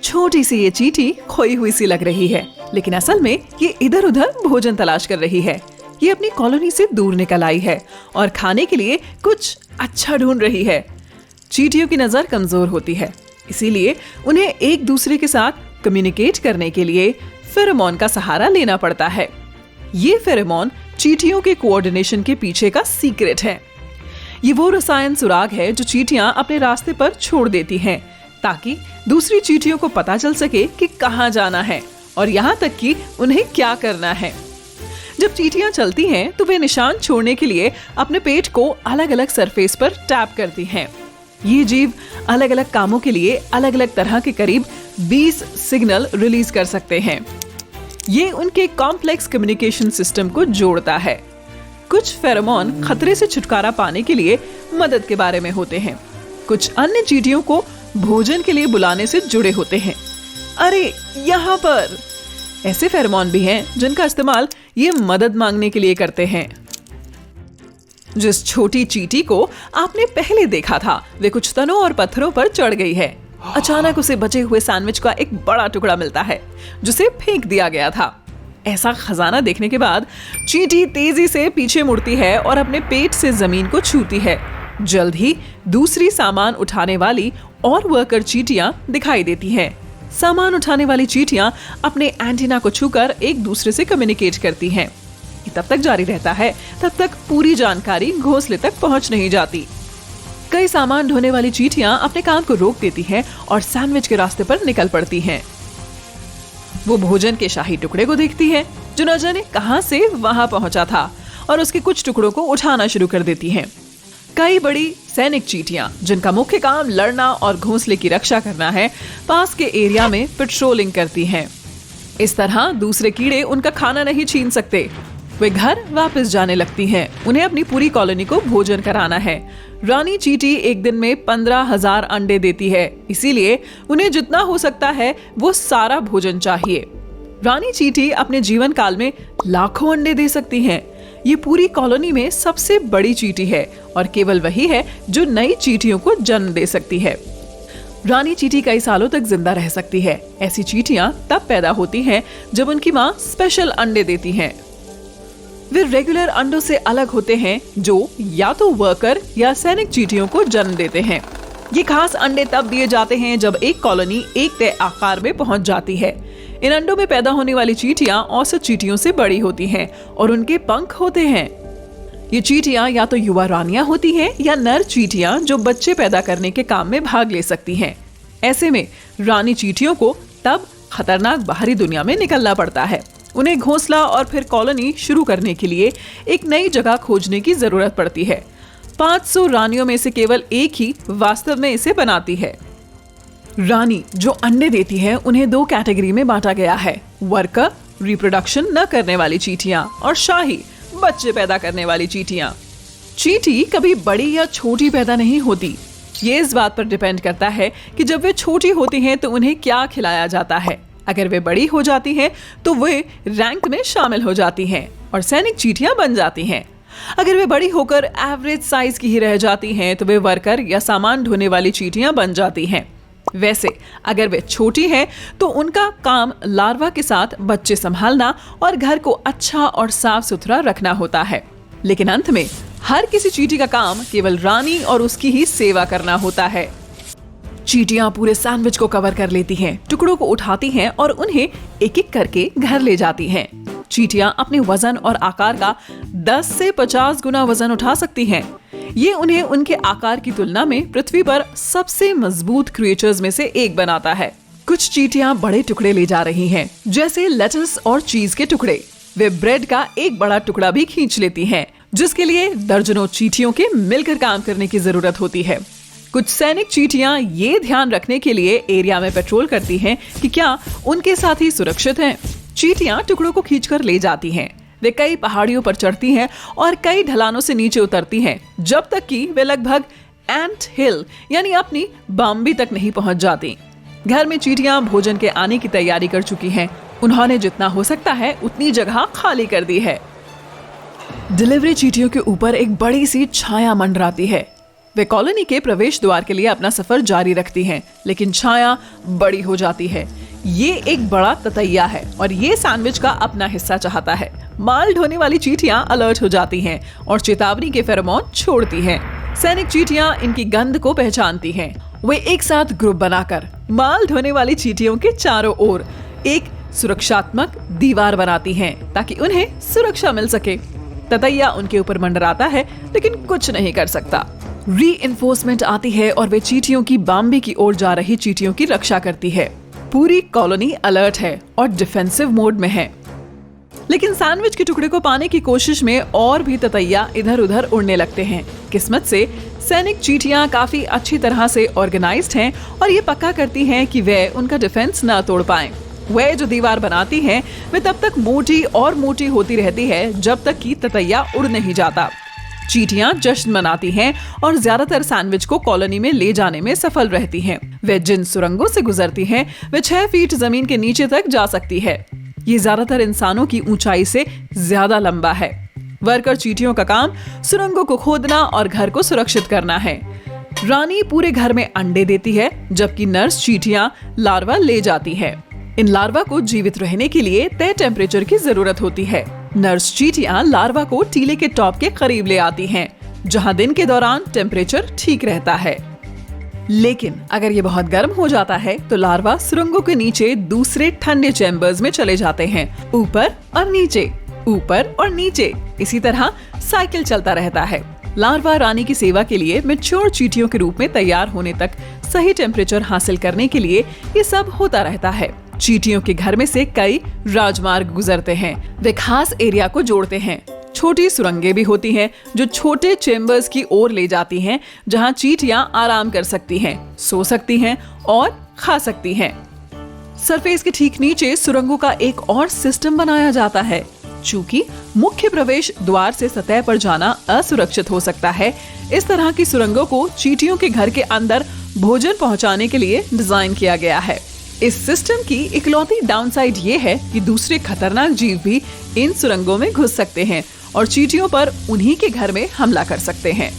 छोटी सी ये चींटी खोई हुई सी लग रही है, लेकिन असल में ये इधर उधर भोजन तलाश कर रही है। ये अपनी कॉलोनी से दूर निकल आई है और खाने के लिए कुछ अच्छा ढूंढ रही है। चींटियों की नजर कमजोर होती है, इसीलिए उन्हें एक दूसरे के साथ कम्युनिकेट करने के लिए फेरोमोन का सहारा लेना पड़ता है। ये फेरोमोन चींटियों के कोऑर्डिनेशन के पीछे का सीक्रेट है। ये वो रसायन सुराग है जो चींटियां अपने रास्ते पर छोड़ देती हैं, ताकि दूसरी चींटियों को पता चल सके कि कहां जाना है और यहाँ तक कि उन्हें क्या करना है। जब चींटियां चलती हैं तो वे निशान छोड़ने के लिए अपने पेट को अलग अलग सरफेस पर टैप करती हैं। ये जीव अलग अलग कामों के लिए अलग अलग तरह के करीब 20 सिग्नल रिलीज कर सकते हैं। ये उनके कॉम्प्लेक्स कम्युनिकेशन सिस्टम को जोड़ता है। कुछ फेरोमोन खतरे से छुटकारा पाने के लिए मदद के बारे में होते हैं, कुछ अन्य चींटियों को भोजन के लिए बुलाने से जुड़े होते हैं। अरे यहाँ पर ऐसे फेरोमोन भी हैं जिनका इस्तेमाल ये मदद मांगने के लिए करते हैं। जिस छोटी चींटी को आपने पहले देखा था, वे कुछ तनों और पत्थरों पर चढ़ गई है। अचानक उसे बचे हुए सैंडविच का एक बड़ा टुकड़ा मिलता है, जिसे फेंक दिया गया था। ऐसा खजाना देखने के बाद चींटी तेजी से पीछे मुड़ती है और अपने पेट से जमीन को छूती है। जल्द ही दूसरी सामान उठाने वाली और वर्कर चींटियां दिखाई देती हैं। सामान उठाने वाली चींटियां अपने एंटीना को छूकर एक दूसरे से कम्युनिकेट करती हैं। ये तब तक जारी रहता है तब तक पूरी जानकारी घोंसले तक पहुंच नहीं जाती। कई सामान ढोने वाली चींटियां अपने काम को रोक देती हैं और सैंडविच के रास्ते पर निकल पड़ती हैं। वो भोजन के शाही टुकड़े को देखती है जो न जाने कहां से वहां पहुंचा था और उसके कुछ टुकड़ों को उठाना शुरू कर देती हैं। कई बड़ी सैनिक चींटियां जिनका मुख्य काम लड़ना और घोंसले की रक्षा करना है, पास के एरिया में पेट्रोलिंग करती हैं। इस तरह दूसरे कीड़े उनका खाना नहीं छीन सकते। वे घर वापस जाने लगती हैं। उन्हें अपनी पूरी कॉलोनी को भोजन कराना है। रानी चींटी एक दिन में 15,000 अंडे देती है, इसीलिए उन्हें जितना हो सकता है वो सारा भोजन चाहिए। रानी चींटी अपने जीवन काल में लाखों अंडे दे सकती हैं। ये पूरी कॉलोनी में सबसे बड़ी चींटी है और केवल वही है जो नई चींटियों को जन्म दे सकती है। रानी चींटी कई सालों तक जिंदा रह सकती है। ऐसी चींटियां तब पैदा होती हैं जब उनकी माँ स्पेशल अंडे देती हैं। वे रेगुलर अंडों से अलग होते हैं जो या तो वर्कर या सैनिक चींटियों को जन्म देते हैं। ये खास अंडे तब दिए जाते हैं जब एक कॉलोनी एक तय आकार में पहुंच जाती है। इन अंडों में पैदा होने वाली चींटियां औसत चींटियों से बड़ी होती हैं और उनके पंख होते हैं। ये चींटियां या तो युवा रानियां होती हैं या नर चींटियां जो बच्चे पैदा करने के काम में भाग ले सकती हैं। ऐसे में रानी चींटियों को तब खतरनाक बाहरी दुनिया में निकलना पड़ता है। उन्हें घोंसला और फिर कॉलोनी शुरू करने के लिए एक नई जगह खोजने की जरूरत पड़ती है। 500 रानियों में से केवल एक ही वास्तव में इसे बनाती है। रानी जो अंडे देती है उन्हें 2 कैटेगरी में बांटा गया है, वर्कर रिप्रोडक्शन न करने वाली चींटियां और शाही बच्चे पैदा करने वाली चींटियां। चींटी कभी बड़ी या छोटी पैदा नहीं होती। ये इस बात पर डिपेंड करता है कि जब वे छोटी होती हैं तो उन्हें क्या खिलाया जाता है। अगर वे बड़ी हो जाती हैं तो वे रैंक में शामिल हो जाती हैं और सैनिक चींटियां बन जाती हैं। अगर वे बड़ी होकर एवरेज साइज की ही रह जाती हैं तो वे वर्कर या सामान ढोने वाली चींटियां बन जाती हैं। वैसे अगर वे छोटी हैं तो उनका काम लार्वा के साथ बच्चे संभालना और घर को अच्छा और साफ सुथरा रखना होता है। लेकिन अंत में हर किसी चींटी का काम केवल रानी और उसकी ही सेवा करना होता है। चींटियां पूरे सैंडविच को कवर कर लेती हैं, टुकड़ों को उठाती हैं और उन्हें एक एक करके घर ले जाती हैं। चींटियां अपने वजन और आकार का 10 से 50 गुना वजन उठा सकती हैं। ये उन्हें उनके आकार की तुलना में पृथ्वी पर सबसे मजबूत क्रिएचर्स में से एक बनाता है। कुछ चींटियां बड़े टुकड़े ले जा रही हैं, जैसे लेटस और चीज के टुकड़े। वे ब्रेड का एक बड़ा टुकड़ा भी खींच लेती हैं, जिसके लिए दर्जनों चींटियों के मिलकर काम करने की जरूरत होती है। कुछ सैनिक चींटियां ये ध्यान रखने के लिए एरिया में पेट्रोल करती हैं कि क्या उनके साथी सुरक्षित हैं। चींटियां टुकड़ों को खींचकर ले जाती हैं। वे कई पहाड़ियों पर चढ़ती हैं और कई ढलानों से नीचे उतरती हैं, जब तक कि वे लगभग एंट हिल यानी अपनी बाम्बी तक नहीं पहुंच जाती। घर में चींटियां भोजन के आने की तैयारी कर चुकी हैं। उन्होंने जितना हो सकता है उतनी जगह खाली कर दी है। डिलीवरी चींटियों के ऊपर एक बड़ी सी छाया मंडराती है। वे कॉलोनी के प्रवेश द्वार के लिए अपना सफर जारी रखती हैं, लेकिन छाया बड़ी हो जाती है। ये एक बड़ा ततैया है और ये सैंडविच का अपना हिस्सा चाहता है। माल ढोने वाली चींटियां अलर्ट हो जाती हैं और चेतावनी के फेरोमोन छोड़ती हैं। सैनिक चींटियां इनकी गंध को पहचानती हैं। वे एक साथ ग्रुप बनाकर माल ढोने वाली चींटियों के चारों ओर एक सुरक्षात्मक दीवार बनाती हैं ताकि उन्हें सुरक्षा मिल सके। ततैया उनके ऊपर मंडराता है लेकिन कुछ नहीं कर सकता। रीइंफोर्समेंट आती है और वे चींटियों की बाम्बी की ओर जा रही चींटियों की रक्षा करती है। पूरी कॉलोनी अलर्ट है और डिफेंसिव मोड में है। लेकिन सैंडविच के टुकड़े को पाने की कोशिश में और भी ततैया इधर उधर उड़ने लगते हैं। किस्मत से सैनिक चींटियां काफी अच्छी तरह से ऑर्गेनाइज्ड हैं और ये पक्का करती हैं कि वे उनका डिफेंस न तोड़ पाएं। वे जो दीवार बनाती हैं वे तब तक मोटी और मोटी होती रहती है जब तक कि ततैया उड़ नहीं जाता। चींटियां जश्न मनाती हैं और ज्यादातर सैंडविच को कॉलोनी में ले जाने में सफल रहती हैं। वे जिन सुरंगों से गुजरती हैं वे 6 फीट जमीन के नीचे तक जा सकती है। ये ज्यादातर इंसानों की ऊंचाई से ज्यादा लंबा है। वर्कर चींटियों का काम सुरंगों को खोदना और घर को सुरक्षित करना है। रानी पूरे घर में अंडे देती है जबकि नर्स चींटियां लार्वा ले जाती है। इन लार्वा को जीवित रहने के लिए तय टेम्परेचर की जरूरत होती है। नर्स चींटियां लार्वा को टीले के टॉप के करीब ले आती हैं, जहां दिन के दौरान टेम्परेचर ठीक रहता है। लेकिन अगर ये बहुत गर्म हो जाता है तो लार्वा सुरंगों के नीचे दूसरे ठंडे चैम्बर्स में चले जाते हैं, ऊपर और नीचे, ऊपर और नीचे। इसी तरह साइकिल चलता रहता है। लार्वा रानी की सेवा के लिए मैच्योर चींटियों के रूप में तैयार होने तक सही टेम्परेचर हासिल करने के लिए ये सब होता रहता है। चींटियों के घर में से कई राजमार्ग गुजरते हैं। वे खास एरिया को जोड़ते हैं। छोटी सुरंगें भी होती हैं जो छोटे चेम्बर्स की ओर ले जाती हैं, जहां चींटियां आराम कर सकती हैं, सो सकती हैं और खा सकती हैं। सरफेस के ठीक नीचे सुरंगों का एक और सिस्टम बनाया जाता है। चूंकि मुख्य प्रवेश द्वार से सतह पर जाना असुरक्षित हो सकता है, इस तरह की सुरंगों को चींटियों के घर के अंदर भोजन पहुंचाने के लिए डिजाइन किया गया है। इस सिस्टम की इकलौती डाउनसाइड ये है कि दूसरे खतरनाक जीव भी इन सुरंगों में घुस सकते हैं और चींटियों पर उन्हीं के घर में हमला कर सकते हैं।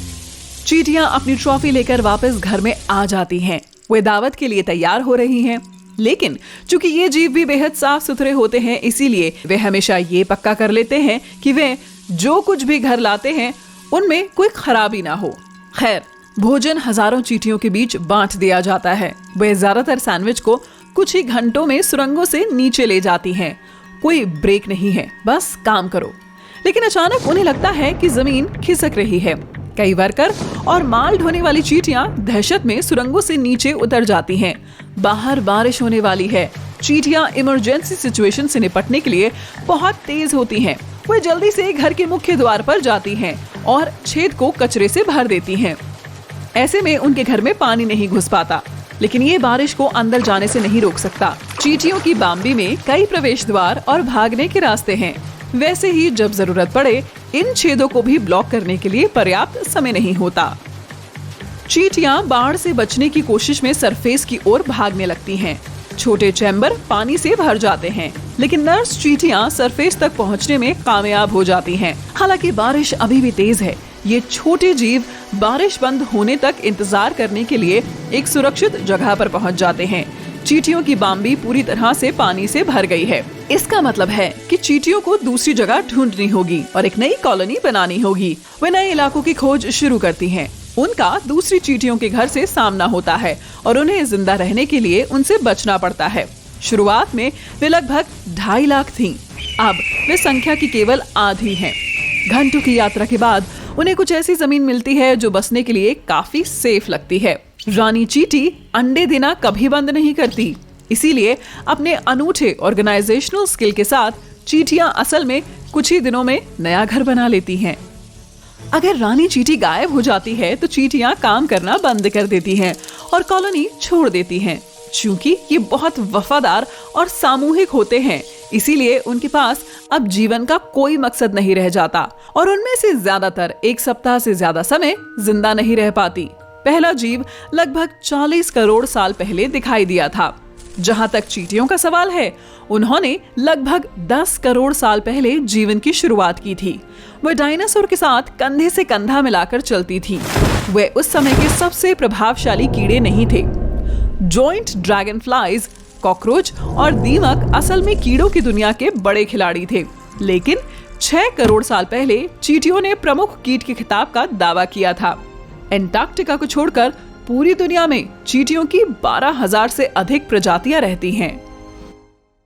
चींटियां अपनी ट्रॉफी लेकर वापस घर में आ जाती हैं। वे दावत के लिए तैयार हो रही हैं। लेकिन चूंकि ये जीव भी बेहद साफ सुथरे होते हैं, इसीलिए वे हमेशा ये पक्का कर लेते हैं कि वे जो कुछ भी घर लाते हैं उनमें कोई खराबी ना हो। खैर, भोजन हजारों चींटियों के बीच बांट दिया जाता है। वे ज्यादातर सैंडविच को कुछ ही घंटों में सुरंगों से नीचे ले जाती हैं। कोई ब्रेक नहीं है, बस काम करो। लेकिन अचानक उन्हें लगता है कि जमीन खिसक रही है। कई वर्कर और माल ढोने वाली चींटियां दहशत में सुरंगों से नीचे उतर जाती हैं। बाहर बारिश होने वाली है। चींटियां इमरजेंसी सिचुएशन से निपटने के लिए बहुत तेज होती हैं। वे जल्दी से घर के मुख्य द्वार पर जाती हैं और छेद को कचरे से भर देती हैं। ऐसे में उनके घर में पानी नहीं घुस पाता, लेकिन ये बारिश को अंदर जाने से नहीं रोक सकता। चींटियों की बाम्बी में कई प्रवेश द्वार और भागने के रास्ते हैं। वैसे ही जब जरूरत पड़े इन छेदों को भी ब्लॉक करने के लिए पर्याप्त समय नहीं होता। चींटियां बाढ़ से बचने की कोशिश में सरफेस की ओर भागने लगती हैं। छोटे चैम्बर पानी से भर जाते हैं, लेकिन नर्स चींटियां सरफेस तक पहुंचने में कामयाब हो जाती हैं। हालांकि बारिश अभी भी तेज है। ये छोटे जीव बारिश बंद होने तक इंतजार करने के लिए एक सुरक्षित जगह पर पहुंच जाते हैं। चींटियों की बाम्बी पूरी तरह से पानी से भर गई है। इसका मतलब है कि चींटियों को दूसरी जगह ढूंढनी होगी और एक नई कॉलोनी बनानी होगी। वे नए इलाकों की खोज शुरू करती हैं। उनका दूसरी चींटियों के घर से सामना होता है और उन्हें जिंदा रहने के लिए उनसे बचना पड़ता है। शुरुआत में वे लगभग 2.5 लाख थीं। अब वे संख्या की केवल आधी हैं। घंटों की यात्रा के बाद उन्हें कुछ ऐसी जमीन मिलती है जो बसने के लिए काफी सेफ लगती है। रानी चींटी अंडे देना कभी बंद नहीं करती, इसीलिए अपने अनूठे ऑर्गेनाइजेशनल स्किल के साथ चींटियां असल में कुछ ही दिनों में नया घर बना लेती हैं। अगर रानी चींटी गायब हो जाती है तो चींटियां काम करना बंद कर देती हैं और कॉलोनी छोड़ देती हैं। चूंकि ये बहुत वफादार और सामूहिक होते हैं, इसीलिए उनके पास अब जीवन का कोई मकसद नहीं रह जाता और उनमें से ज्यादातर 1 सप्ताह से ज्यादा समय जिंदा नहीं रह पाती। पहला जीव लगभग 40 करोड़ साल पहले दिखाई दिया था। जहां तक चींटियों का सवाल है, उन्होंने लगभग 10 करोड़ साल पहले जीवन की शुरुआत की थी। वह डायनासोर के साथ कंधे से कंधा मिलाकर चलती थी। वे उस समय के सबसे प्रभावशाली कीड़े नहीं थे। जॉइंट ड्रैगन फ्लाइज, कॉकरोच और दीमक असल में कीड़ों की दुनिया के बड़े खिलाड़ी थे, लेकिन 6 करोड़ साल पहले चींटियों ने प्रमुख कीट के खिताब का दावा किया था। एंटार्कटिका को छोड़कर पूरी दुनिया में चींटियों की 12,000 से अधिक प्रजातियां रहती हैं।